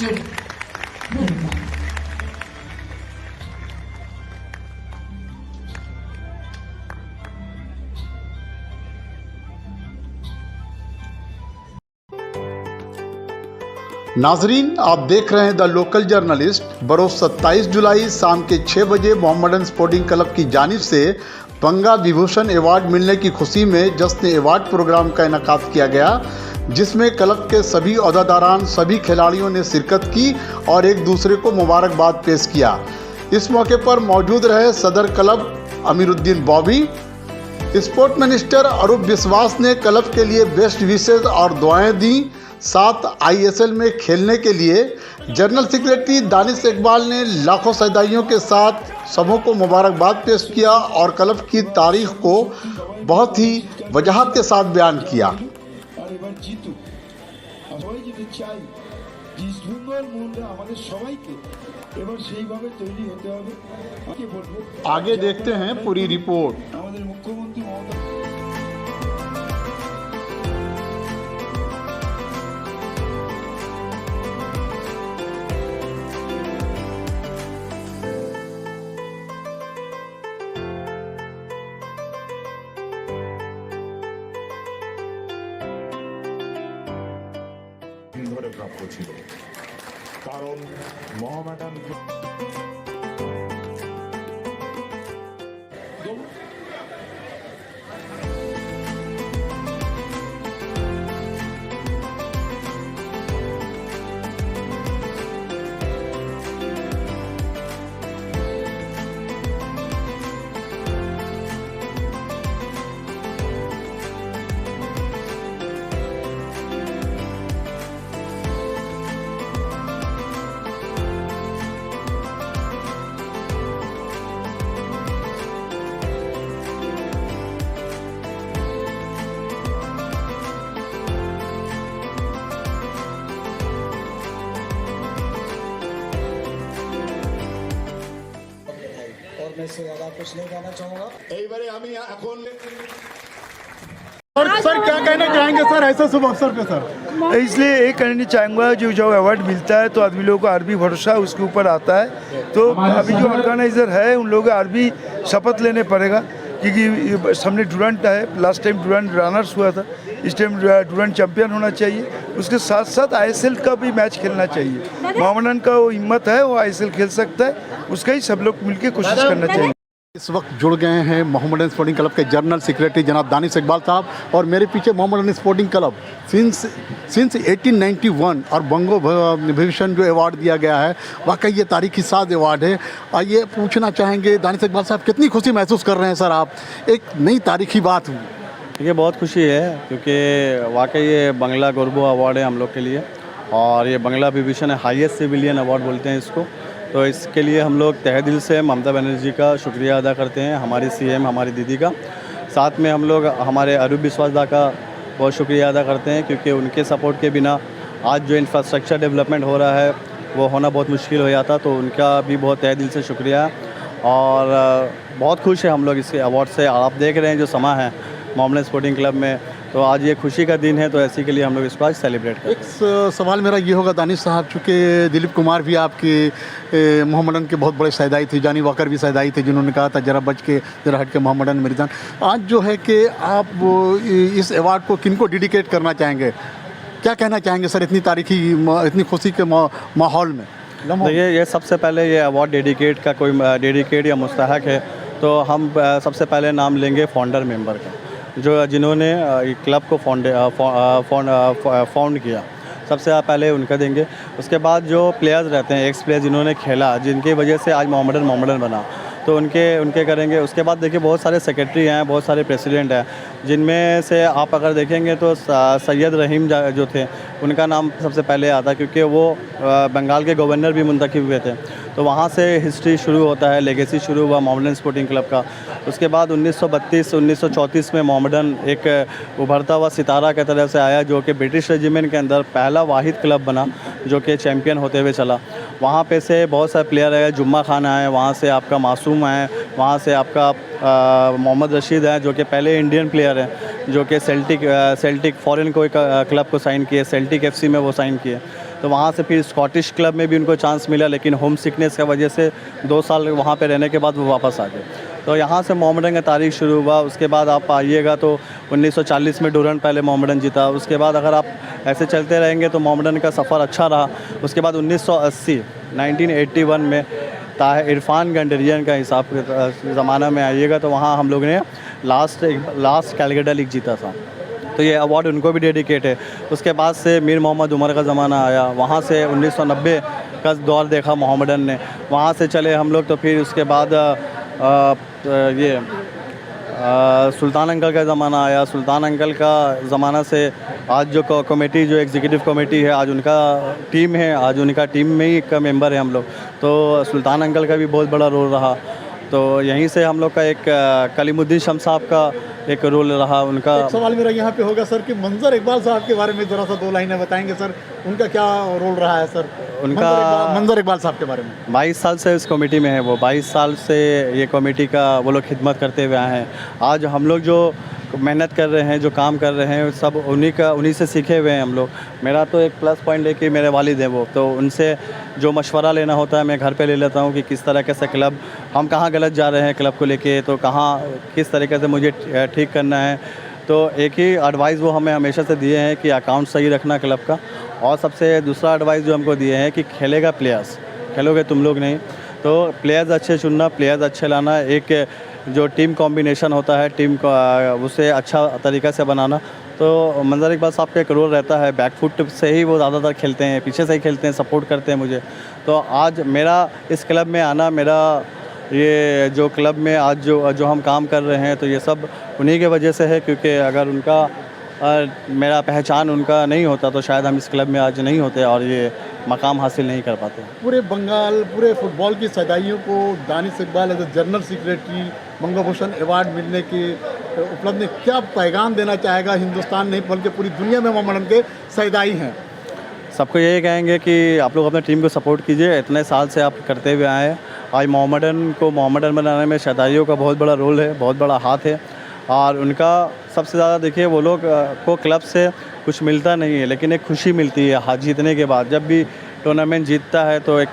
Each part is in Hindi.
नाजरीन, आप देख रहे हैं द लोकल जर्नलिस्ट। बरोज 27 जुलाई शाम के 6 बजे मोहम्मडन स्पोर्टिंग क्लब की जानिब से बंगा विभूषण अवार्ड मिलने की खुशी में जश्न अवार्ड प्रोग्राम का इनेकाद किया गया, जिसमें क्लब के सभी ओहदेदारान, सभी खिलाड़ियों ने शिरकत की और एक दूसरे को मुबारकबाद पेश किया। इस मौके पर मौजूद रहे सदर club Amiruddin Bobby. Sport minister Arup Biswas ने क्लब के लिए बेस्ट विशेष और दुआएं दी। साथ ISL में खेलने के लिए जनरल सेक्रेटरी दानिश इकबाल ने लाखों सदाइयों के साथ सबों को मुबारकबाद पेश किया और क्लब की तारीख को बहुत ही वजाहत के साथ बयान किया। आगे देखते हैं पूरी रिपोर्ट। ধরে প্রাপ্ত ছিল, কারণ মোহামেডান मैं इससे ज़्यादा कुछ नहीं कहना चाहूँगा। এইবারে আমি এখন सर क्या कहना चाहेंगे सर ऐसे शुभ अवसर पे सर? इसलिए ये कहना चाहूँगा जो अवार्ड मिलता है तो आदमी लोगों को आरबी भरोसा उसके ऊपर आता है। तो अभी जो ऑर्गेनाइजर है उन लोगों को आरबी शपथ लेने पड़ेगा, क्योंकि सामने डुरंट है। लास्ट टाइम डुरंट रनर्स हुआ था, इस टाइम डुरंट चैंपियन होना चाहिए। उसके साथ साथ ISL का भी मैच खेलना चाहिए। मोहम्मडन का वो हिम्मत है, वो ISL खेल सकता है, उसका ही सब लोग मिलकर कोशिश करना चाहिए। इस वक्त जुड़ गए हैं मोहम्मडन स्पोर्टिंग क्लब के जनरल सेक्रेटरी जनाब दानिश इकबाल साहब, और मेरे पीछे मोहम्मडन स्पोर्टिंग क्लब सिंस 1891 और बंगो विभूषण जो अवार्ड दिया गया है, वाकई ये तारीखी साज अवार्ड है। आइए पूछना चाहेंगे दानिश इकबाल साहब, कितनी खुशी महसूस कर रहे हैं सर आप? एक नई तारीखी बात हुई। देखिए, बहुत खुशी है क्योंकि वाकई ये बंगला गौरव अवार्ड है हम लोग के लिए, और ये बंगला विभूषण है, हाईएस्ट सिविलियन अवार्ड बोलते हैं इसको। तो इसके लिए हम लोग तहे दिल से ममता बनर्जी का शुक्रिया अदा करते हैं, हमारी CM हमारी दीदी का। साथ में हम लोग हमारे अरूप विश्वास दा का बहुत शुक्रिया अदा करते हैं, क्योंकि उनके सपोर्ट के बिना आज जो इंफ्रास्ट्रक्चर डेवलपमेंट हो रहा है वो होना बहुत मुश्किल हो जाता। तो उनका भी बहुत तहे दिल से शुक्रिया, और बहुत खुश है हम लोग इसके अवार्ड से। आप देख रहे हैं जो समा है मोहम्मडन स्पोर्टिंग क्लब में, तो आज ये खुशी का दिन है, तो ऐसे के लिए हम लोग इसको आज सेलिब्रेट करें। एक सवाल मेरा ये होगा दानिश साहब, चूँकि दिलीप कुमार भी आपके मोहम्मडन के बहुत बड़े सैदाई थे, जानी वॉकर भी सैदाई थे, जिन्होंने कहा था जरा बच के जरा हट के मोहम्मडन मेरी जान। आज जो है कि आप इस अवार्ड को किनको डेडिकेट करना चाहेंगे, क्या कहना चाहेंगे सर इतनी तारीखी इतनी खुशी के माहौल में? देखिए, ये सबसे पहले ये अवार्ड डेडिकेट या मुस्तहक है, तो हम सबसे पहले नाम लेंगे फाउंडर मेंबर का, जो जिन्होंने क्लब को फाउंड किया। सबसे पहले उनका देंगे। उसके बाद जो प्लेयर्स रहते हैं, एक्स प्लेयर जिन्होंने खेला, जिनकी वजह से आज मोहम्मडन बना, तो उनके करेंगे। उसके बाद देखिए बहुत सारे सेक्रेटरी हैं, बहुत सारे प्रेसिडेंट हैं, जिनमें से आप अगर देखेंगे तो सैयद रहीम जो थे उनका नाम सबसे पहले आता, क्योंकि वो बंगाल के गवर्नर भी मुंतखब हुए थे। तो वहाँ से हिस्ट्री शुरू होता है, लेगेसी शुरू हुआ मोहम्मडन स्पोर्टिंग क्लब का। उसके बाद 1932-1934 में मोहम्मडन एक उभरता हुआ सितारा की तरह से आया, जो कि ब्रिटिश रेजिमेंट के अंदर पहला वाहिद क्लब बना जो कि चैम्पियन होते हुए चला। वहाँ पे से बहुत सारे प्लेयर आए, जुम्मा खान आए, वहाँ से आपका मासूम है, वहाँ से आपका मोहम्मद रशीद है, जो कि पहले इंडियन प्लेयर हैं, जो कि सेल्टिक फॉरेन कोई क्लब को साइन किए, सेल्टिक FC में वो साइन किए। तो वहाँ से फिर स्कॉटिश क्लब में भी उनको चांस मिला, लेकिन होम सिकनेस की वजह से 2 साल वहाँ पे रहने के बाद वो वापस आ गए। तो यहाँ से मोहम्मडन का तारीख शुरू हुआ। उसके बाद आप आइएगा तो 1940 में डुरंड पहले मोहम्मडन जीता। उसके बाद अगर आप ऐसे चलते रहेंगे तो मोहम्मडन का सफ़र अच्छा रहा। उसके बाद 1981 में ताहिर इरफान गंडरियन का हिसाब ज़माना में आइएगा तो वहाँ हम लोग ने लास्ट कैलकाटा लीग जीता था, तो ये अवार्ड उनको भी डेडिकेट है। उसके बाद से मीर मोहम्मद उमर का ज़माना आया, वहाँ से 1990 का दौर देखा मोहम्मडन ने, वहाँ से चले हम लोग। तो फिर उसके बाद सुल्तान अंकल का ज़माना आया। सुल्तान अंकल का ज़माना से आज जो कमेटी, जो एग्जीक्यूटिव कमेटी है, आज उनका टीम है, आज उनका टीम में ही एक मेंबर है हम लोग। तो सुल्तान अंकल का भी बहुत बड़ा रोल रहा। तो यहीं से हम लोग का एक कलीमुद्दीन शम्स साहब का एक रोल रहा उनका। एक सवाल मेरा यहाँ पे होगा सर कि मंजर इकबाल साहब के बारे में ज़रा सा 2 लाइनें बताएंगे सर, उनका क्या रोल रहा है सर? उनका मंजर इकबाल साहब के बारे में 22 साल से इस कमेटी में है वो, 22 साल से ये कमेटी का वो लोग खिदमत करते हुए आए हैं। आज हम लोग जो मेहनत कर रहे हैं, जो काम कर रहे हैं, सब उन्हीं से सीखे हुए हैं हम लोग। मेरा तो एक प्लस पॉइंट है कि मेरे वालिद हैं वो, तो उनसे जो मशवरा लेना होता है मैं घर पे ले लेता हूँ कि किस तरह से क्लब, हम कहाँ गलत जा रहे हैं क्लब को लेके, तो कहाँ किस तरीके से मुझे ठीक करना है। तो एक ही एडवाइस वो हमें हमेशा से दिए हैं कि अकाउंट सही रखना क्लब का, और सबसे दूसरा एडवाइस जो हमको दिए हैं कि खेलेगा प्लेयर्स, खेलोगे तुम लोग नहीं। तो प्लेयर्स अच्छे चुनना, प्लेयर्स अच्छे लाना, एक जो टीम कॉम्बिनेशन होता है टीम को उसे अच्छा तरीक़ा से बनाना। तो मंजर इकबाल साहब का एक रोल रहता है, बैक फुट से ही वो ज़्यादातर खेलते हैं, पीछे से ही खेलते हैं, सपोर्ट करते हैं मुझे। तो आज मेरा इस क्लब में आना, मेरा ये जो क्लब में आज जो हम काम कर रहे हैं, तो ये सब उन्हीं के वजह से है, क्योंकि अगर उनका मेरा पहचान उनका नहीं होता तो शायद हम इस क्लब में आज नहीं होते और ये मकाम हासिल नहीं कर पाते। पूरे बंगाल, पूरे फुटबॉल की सदाइयों को Danish Iqbal as a general secretary Banga Bhushan award मिलने के उपलब्ध में क्या पैगाम देना चाहेगा? हिंदुस्तान नहीं बल्कि पूरी दुनिया में मोहम्मडन के सदाई हैं। सबको यही कहेंगे कि आप लोग अपने टीम को सपोर्ट कीजिए, इतने साल से आप करते हुए आए हैं। आज मोहम्मडन को मोहम्मडन बनाने में शदाइयों का बहुत बड़ा रोल है, बहुत बड़ा हाथ है। और उनका सबसे ज़्यादा देखिए, वो लोग को क्लब से कुछ मिलता नहीं है, लेकिन एक खुशी मिलती है हाथ जीतने के बाद। जब भी टूर्नामेंट जीतता है तो एक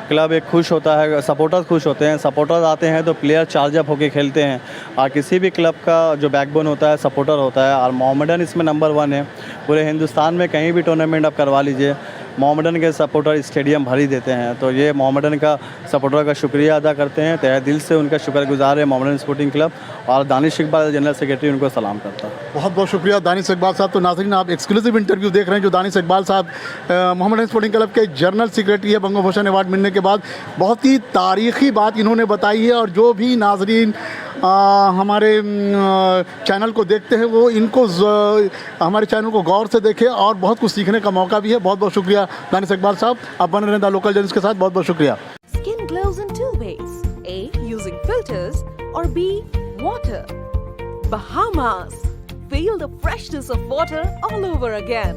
क्लब एक खुश होता है, सपोर्टर्स खुश होते हैं, सपोर्टर्स आते हैं तो प्लेयर चार्ज अप होकर खेलते हैं। और किसी भी क्लब का जो बैकबोन होता है सपोर्टर होता है, और मोहम्मडन इसमें नंबर 1 है। पूरे हिंदुस्तान में कहीं भी टूर्नामेंट आप करवा लीजिए, मोहम्मडन के सपोर्टर स्टेडियम भर ही देते हैं। तो ये मोहम्मडन का सपोर्टर का शुक्रिया अदा करते हैं, तहे दिल से उनका शुक्रगुजार है मोहम्मडन स्पोर्टिंग क्लब, और दानिश इकबाल जनरल सेक्रेटरी उनको सलाम करता है। बहुत बहुत शुक्रिया दानिश इकबाल साहब। तो नाज़रीन, आप एक्सक्लूसिव इंटरव्यू देख रहे हैं जो दानिश इकबाल साहब मोहम्मडन स्पोर्टिंग क्लब के जनरल सेक्रेटरी है। बंगो भूषण अवार्ड मिलने के बाद बहुत ही तारीख़ी बात इन्होंने बताई है, और जो भी नाज़रीन हमारे चैनल को देखते हैं वो इनको हमारे चैनल को गौर से देखें, और बहुत कुछ सीखने का मौका भी है। बहुत बहुत शुक्रिया दानिश इकबाल साहब, आप बने रहें द लोकल जर्नलिस्ट के साथ। बहुत बहुत शुक्रिया। Skin glows in 2 ways. A. Using filters, or B. Water. Bahamas. Feel the freshness of water all over again.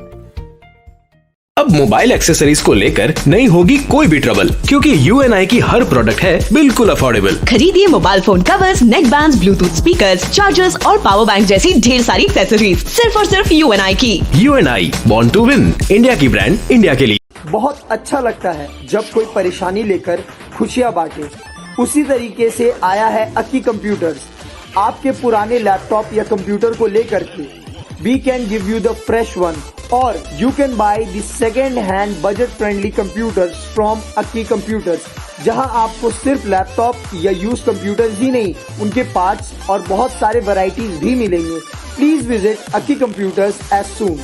अब मोबाइल एक्सेसरीज को लेकर नहीं होगी कोई भी ट्रबल, क्योंकि UNI की हर प्रोडक्ट है बिल्कुल अफोर्डेबल। खरीदिए मोबाइल फोन कवर्स, नेक बैंड्स, ब्लूटूथ स्पीकर्स, चार्जर्स और पावर बैंक जैसी ढेर सारी एक्सेसरीज सिर्फ और सिर्फ UNI की। UNI, born to win, India की ब्रांड, इंडिया के लिए। बहुत अच्छा लगता है जब कोई परेशानी लेकर खुशियां बांटे। उसी तरीके से आया है अक्की कंप्यूटर्स। आपके पुराने लैपटॉप या कंप्यूटर को लेकर के we can give you the fresh one, or you can buy the second hand budget friendly computers from Akki Computers, जहां आपको सिर्फ लैपटॉप या यूज कंप्यूटर्स ही नहीं, उनके पार्ट्स और बहुत सारे वैरायटीज भी मिलेंगे। Please visit Akki Computers as soon।